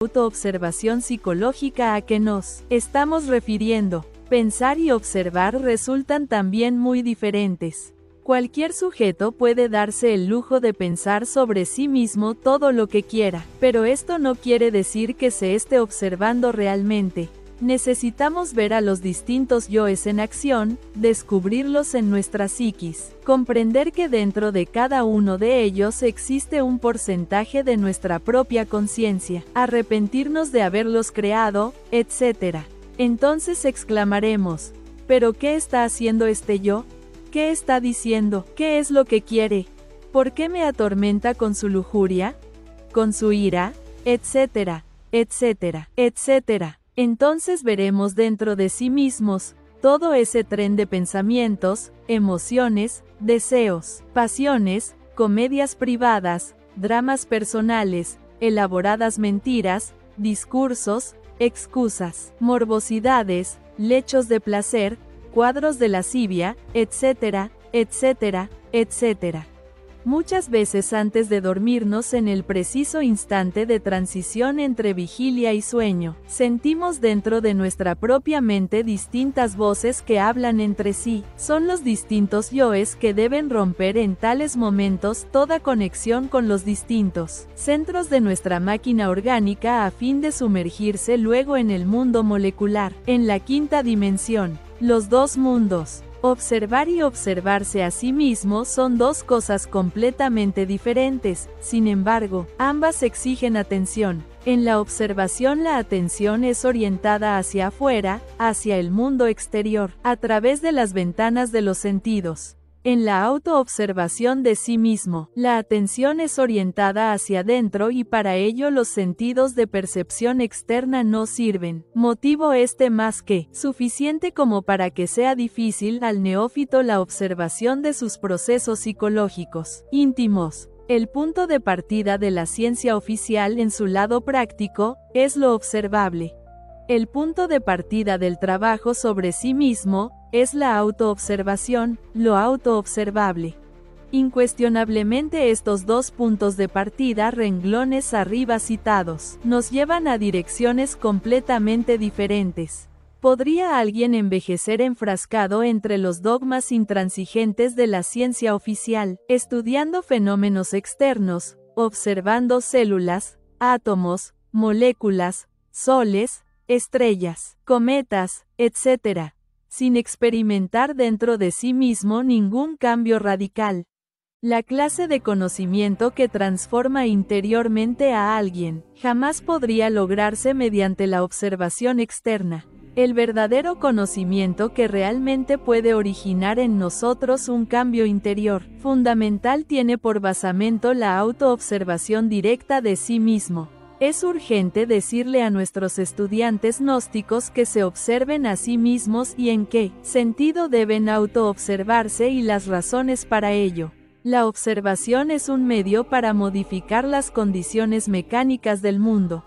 autoobservación psicológica a que nos estamos refiriendo. Pensar y observar resultan también muy diferentes. Cualquier sujeto puede darse el lujo de pensar sobre sí mismo todo lo que quiera, pero esto no quiere decir que se esté observando realmente. Necesitamos ver a los distintos yoes en acción, descubrirlos en nuestra psiquis, comprender que dentro de cada uno de ellos existe un porcentaje de nuestra propia conciencia, arrepentirnos de haberlos creado, etc. Entonces exclamaremos, ¿pero qué está haciendo este yo? ¿Qué está diciendo? ¿Qué es lo que quiere? ¿Por qué me atormenta con su lujuria? ¿Con su ira? Etcétera, etcétera, etcétera. Entonces veremos dentro de sí mismos todo ese tren de pensamientos, emociones, deseos, pasiones, comedias privadas, dramas personales, elaboradas mentiras, discursos, excusas, morbosidades, lechos de placer, cuadros de lascivia, etcétera, etcétera, etcétera. Muchas veces antes de dormirnos, en el preciso instante de transición entre vigilia y sueño, sentimos dentro de nuestra propia mente distintas voces que hablan entre sí. Son los distintos yoes que deben romper en tales momentos toda conexión con los distintos centros de nuestra máquina orgánica a fin de sumergirse luego en el mundo molecular, en la quinta dimensión. Los dos mundos. Observar y observarse a sí mismo son dos cosas completamente diferentes, sin embargo, ambas exigen atención. En la observación la atención es orientada hacia afuera, hacia el mundo exterior, a través de las ventanas de los sentidos. En la autoobservación de sí mismo, la atención es orientada hacia adentro y para ello los sentidos de percepción externa no sirven. Motivo este más que suficiente como para que sea difícil al neófito la observación de sus procesos psicológicos íntimos. El punto de partida de la ciencia oficial en su lado práctico es lo observable. El punto de partida del trabajo sobre sí mismo es la autoobservación, lo autoobservable. Incuestionablemente estos dos puntos de partida, renglones arriba citados, nos llevan a direcciones completamente diferentes. ¿Podría alguien envejecer enfrascado entre los dogmas intransigentes de la ciencia oficial, estudiando fenómenos externos, observando células, átomos, moléculas, soles, estrellas, cometas, etc., sin experimentar dentro de sí mismo ningún cambio radical? La clase de conocimiento que transforma interiormente a alguien jamás podría lograrse mediante la observación externa. El verdadero conocimiento que realmente puede originar en nosotros un cambio interior fundamental tiene por basamento la autoobservación directa de sí mismo. Es urgente decirle a nuestros estudiantes gnósticos que se observen a sí mismos y en qué sentido deben autoobservarse y las razones para ello. La observación es un medio para modificar las condiciones mecánicas del mundo.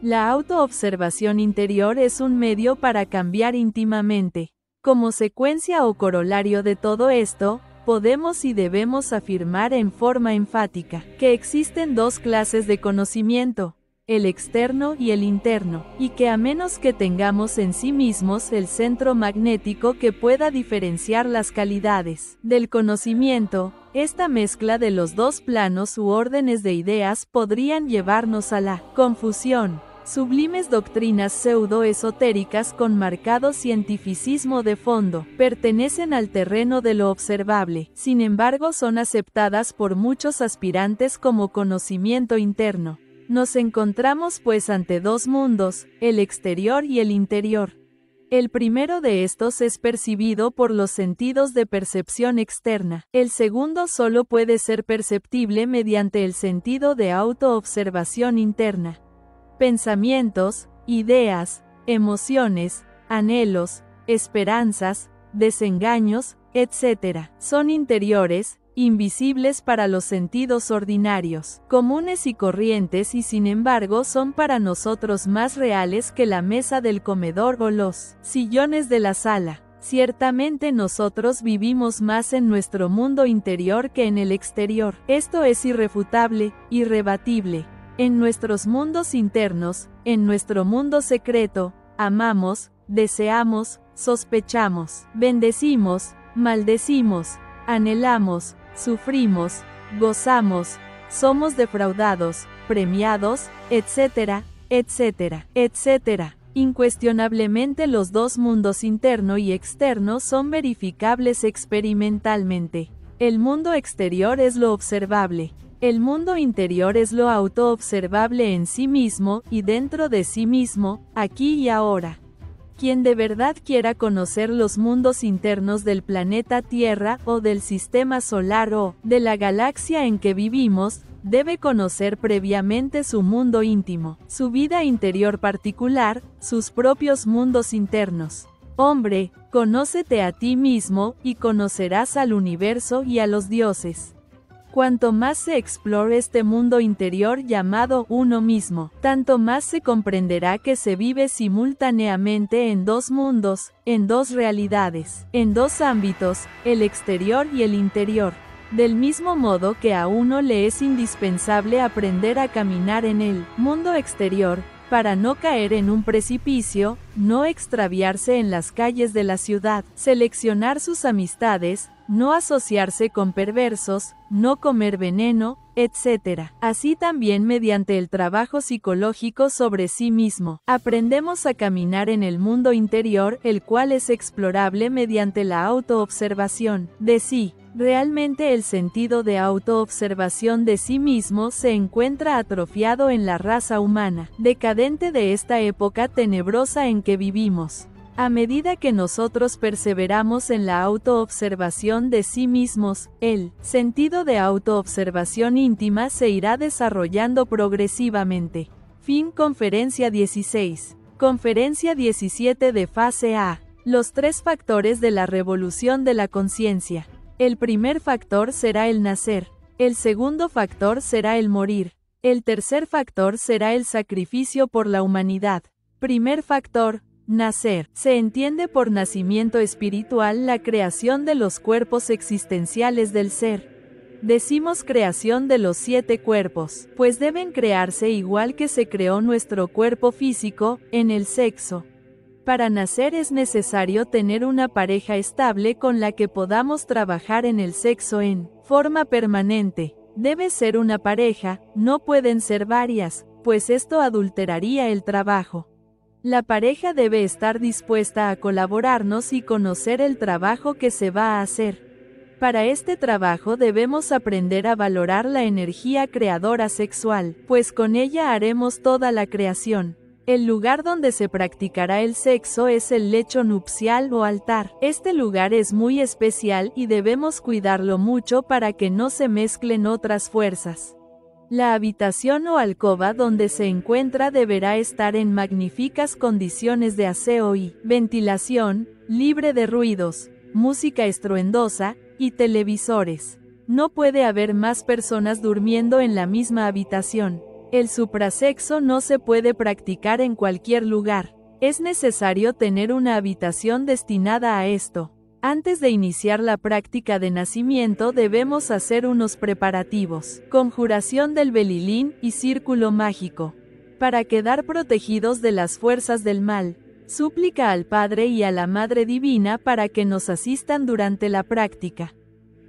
La autoobservación interior es un medio para cambiar íntimamente. Como secuencia o corolario de todo esto, podemos y debemos afirmar en forma enfática que existen dos clases de conocimiento, el externo y el interno, y que a menos que tengamos en sí mismos el centro magnético que pueda diferenciar las calidades del conocimiento, esta mezcla de los dos planos u órdenes de ideas podrían llevarnos a la confusión. Sublimes doctrinas pseudo-esotéricas con marcado cientificismo de fondo, pertenecen al terreno de lo observable, sin embargo son aceptadas por muchos aspirantes como conocimiento interno. Nos encontramos pues ante dos mundos, el exterior y el interior. El primero de estos es percibido por los sentidos de percepción externa. El segundo solo puede ser perceptible mediante el sentido de autoobservación interna. Pensamientos, ideas, emociones, anhelos, esperanzas, desengaños, etc., son interiores, invisibles para los sentidos ordinarios, comunes y corrientes, y sin embargo son para nosotros más reales que la mesa del comedor o los sillones de la sala. Ciertamente nosotros vivimos más en nuestro mundo interior que en el exterior. Esto es irrefutable, irrebatible. En nuestros mundos internos, en nuestro mundo secreto, amamos, deseamos, sospechamos, bendecimos, maldecimos, anhelamos, sufrimos, gozamos, somos defraudados, premiados, etcétera, etcétera, etcétera. Incuestionablemente los dos mundos interno y externo son verificables experimentalmente. El mundo exterior es lo observable. El mundo interior es lo autoobservable en sí mismo y dentro de sí mismo, aquí y ahora. Quien de verdad quiera conocer los mundos internos del planeta Tierra o del sistema solar o de la galaxia en que vivimos, debe conocer previamente su mundo íntimo, su vida interior particular, sus propios mundos internos. Hombre, conócete a ti mismo, y conocerás al universo y a los dioses. Cuanto más se explore este mundo interior llamado uno mismo, tanto más se comprenderá que se vive simultáneamente en dos mundos, en dos realidades, en dos ámbitos, el exterior y el interior. Del mismo modo que a uno le es indispensable aprender a caminar en el mundo exterior, para no caer en un precipicio, no extraviarse en las calles de la ciudad, seleccionar sus amistades, no asociarse con perversos, no comer veneno, etc. Así también mediante el trabajo psicológico sobre sí mismo, aprendemos a caminar en el mundo interior, el cual es explorable mediante la autoobservación de sí. Realmente el sentido de autoobservación de sí mismo se encuentra atrofiado en la raza humana, decadente de esta época tenebrosa en que vivimos. A medida que nosotros perseveramos en la autoobservación de sí mismos, el sentido de autoobservación íntima se irá desarrollando progresivamente. Fin Conferencia 16. Conferencia 17 de Fase A. Los tres factores de la revolución de la conciencia. El primer factor será el nacer, el segundo factor será el morir, el tercer factor será el sacrificio por la humanidad. Primer factor, nacer. Se entiende por nacimiento espiritual la creación de los cuerpos existenciales del ser. Decimos creación de los 7 cuerpos, pues deben crearse igual que se creó nuestro cuerpo físico, en el sexo. Para nacer es necesario tener una pareja estable con la que podamos trabajar en el sexo en forma permanente. Debe ser una pareja, no pueden ser varias, pues esto adulteraría el trabajo. La pareja debe estar dispuesta a colaborarnos y conocer el trabajo que se va a hacer. Para este trabajo debemos aprender a valorar la energía creadora sexual, pues con ella haremos toda la creación. El lugar donde se practicará el sexo es el lecho nupcial o altar. Este lugar es muy especial y debemos cuidarlo mucho para que no se mezclen otras fuerzas. La habitación o alcoba donde se encuentra deberá estar en magníficas condiciones de aseo y ventilación, libre de ruidos, música estruendosa y televisores. No puede haber más personas durmiendo en la misma habitación. El suprasexo no se puede practicar en cualquier lugar. Es necesario tener una habitación destinada a esto. Antes de iniciar la práctica de nacimiento debemos hacer unos preparativos. Conjuración del belilín y círculo mágico. Para quedar protegidos de las fuerzas del mal. Súplica al Padre y a la Madre Divina para que nos asistan durante la práctica.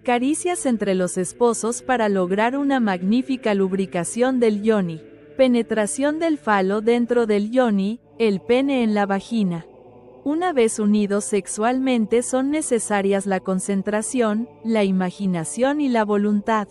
Caricias entre los esposos para lograr una magnífica lubricación del yoni. Penetración del falo dentro del yoni, el pene en la vagina. Una vez unidos sexualmente son necesarias la concentración, la imaginación y la voluntad.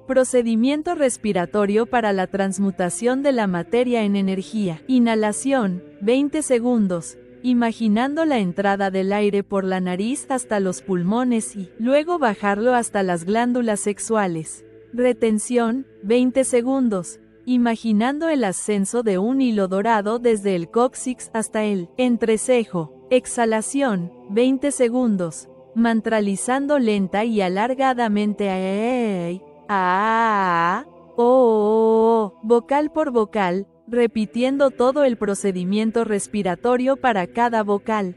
Procedimiento respiratorio para la transmutación de la materia en energía. Inhalación, 20 segundos. Imaginando la entrada del aire por la nariz hasta los pulmones y luego bajarlo hasta las glándulas sexuales. Retención, 20 segundos. Imaginando el ascenso de un hilo dorado desde el cóccix hasta el entrecejo. Exhalación, 20 segundos. Mantralizando lenta y alargadamente vocal por vocal, repitiendo todo el procedimiento respiratorio para cada vocal.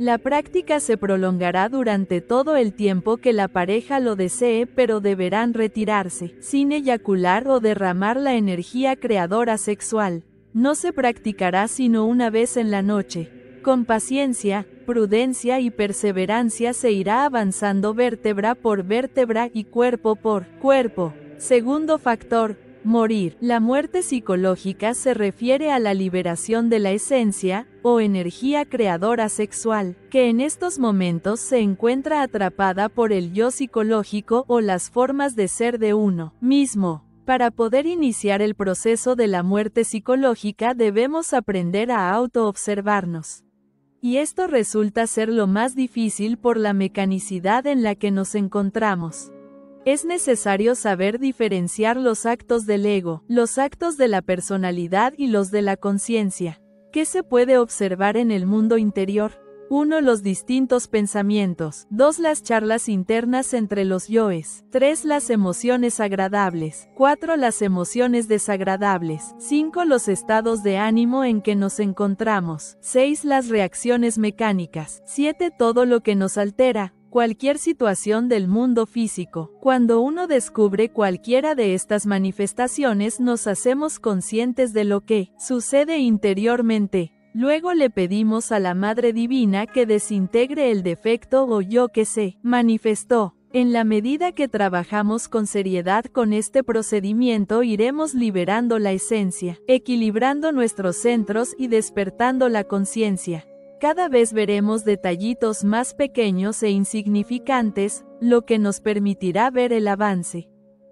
La práctica se prolongará durante todo el tiempo que la pareja lo desee, pero deberán retirarse, sin eyacular o derramar la energía creadora sexual. No se practicará sino una vez en la noche. Con paciencia, prudencia y perseverancia se irá avanzando vértebra por vértebra y cuerpo por cuerpo. Segundo factor, morir. La muerte psicológica se refiere a la liberación de la esencia, o energía creadora sexual, que en estos momentos se encuentra atrapada por el yo psicológico o las formas de ser de uno mismo. Para poder iniciar el proceso de la muerte psicológica debemos aprender a autoobservarnos. Y esto resulta ser lo más difícil por la mecanicidad en la que nos encontramos. Es necesario saber diferenciar los actos del ego, los actos de la personalidad y los de la conciencia. ¿Qué se puede observar en el mundo interior? 1. Los distintos pensamientos. 2. Las charlas internas entre los yoes. 3. Las emociones agradables. 4. Las emociones desagradables. 5. Los estados de ánimo en que nos encontramos. 6. Las reacciones mecánicas. 7. Todo lo que nos altera. Cualquier situación del mundo físico. Cuando uno descubre cualquiera de estas manifestaciones, nos hacemos conscientes de lo que sucede interiormente. Luego le pedimos a la Madre Divina que desintegre el defecto o yo que se manifestó. En la medida que trabajamos con seriedad con este procedimiento, iremos liberando la esencia, equilibrando nuestros centros y despertando la conciencia. Cada vez veremos detallitos más pequeños e insignificantes, lo que nos permitirá ver el avance.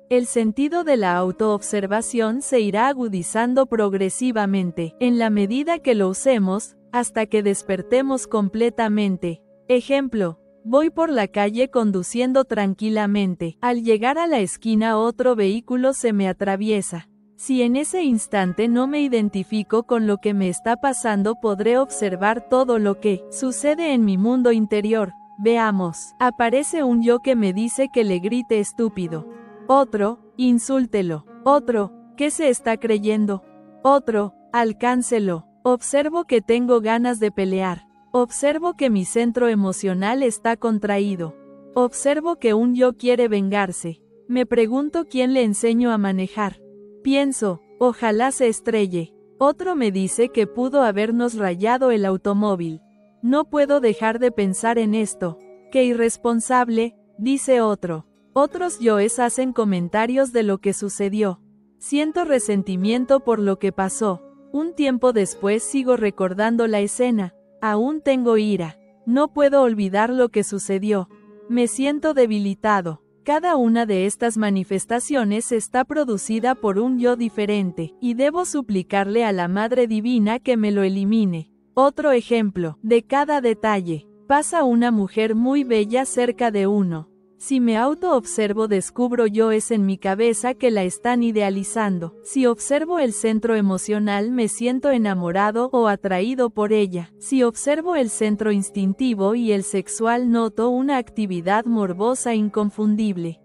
El sentido de la autoobservación se irá agudizando progresivamente, en la medida que lo usemos, hasta que despertemos completamente. Ejemplo: voy por la calle conduciendo tranquilamente. Al llegar a la esquina otro vehículo se me atraviesa. Si en ese instante no me identifico con lo que me está pasando, podré observar todo lo que sucede en mi mundo interior. Veamos. Aparece un yo que me dice que le grite estúpido. Otro: insúltelo. Otro: ¿qué se está creyendo? Otro: alcáncelo. Observo que tengo ganas de pelear. Observo que mi centro emocional está contraído. Observo que un yo quiere vengarse. Me pregunto quién le enseño a manejar. Pienso: ojalá se estrelle. Otro me dice que pudo habernos rayado el automóvil. No puedo dejar de pensar en esto. ¡Qué irresponsable!, dice otro. Otros yoes hacen comentarios de lo que sucedió. Siento resentimiento por lo que pasó. Un tiempo después sigo recordando la escena. Aún tengo ira. No puedo olvidar lo que sucedió. Me siento debilitado. Cada una de estas manifestaciones está producida por un yo diferente, y debo suplicarle a la Madre Divina que me lo elimine. Otro ejemplo: de cada detalle. Pasa una mujer muy bella cerca de uno. Si me autoobservo, descubro yoes en mi cabeza que la están idealizando. Si observo el centro emocional, me siento enamorado o atraído por ella. Si observo el centro instintivo y el sexual, noto una actividad morbosa inconfundible.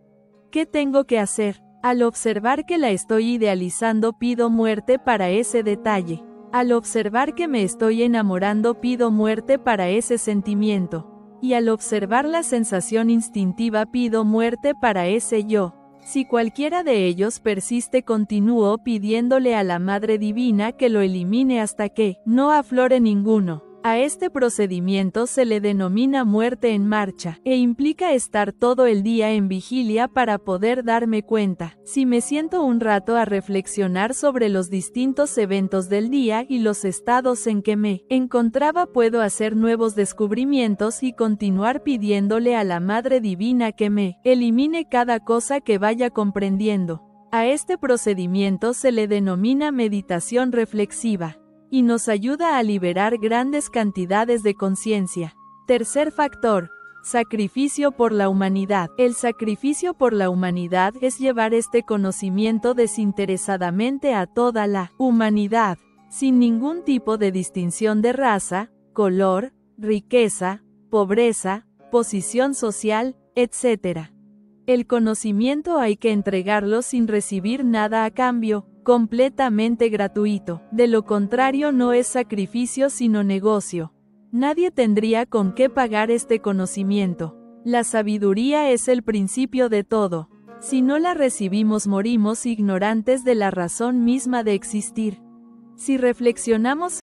¿Qué tengo que hacer? Al observar que la estoy idealizando, pido muerte para ese detalle. Al observar que me estoy enamorando, pido muerte para ese sentimiento. Y al observar la sensación instintiva, pido muerte para ese yo. Si cualquiera de ellos persiste, continúo pidiéndole a la Madre Divina que lo elimine hasta que no aflore ninguno. A este procedimiento se le denomina muerte en marcha, e implica estar todo el día en vigilia para poder darme cuenta. Si me siento un rato a reflexionar sobre los distintos eventos del día y los estados en que me encontraba, puedo hacer nuevos descubrimientos y continuar pidiéndole a la Madre Divina que me elimine cada cosa que vaya comprendiendo. A este procedimiento se le denomina meditación reflexiva, y nos ayuda a liberar grandes cantidades de conciencia. Tercer factor: sacrificio por la humanidad. El sacrificio por la humanidad es llevar este conocimiento desinteresadamente a toda la humanidad, sin ningún tipo de distinción de raza, color, riqueza, pobreza, posición social, etc. El conocimiento hay que entregarlo sin recibir nada a cambio, completamente gratuito. De lo contrario, no es sacrificio sino negocio. Nadie tendría con qué pagar este conocimiento. La sabiduría es el principio de todo. Si no la recibimos, morimos ignorantes de la razón misma de existir. Si reflexionamos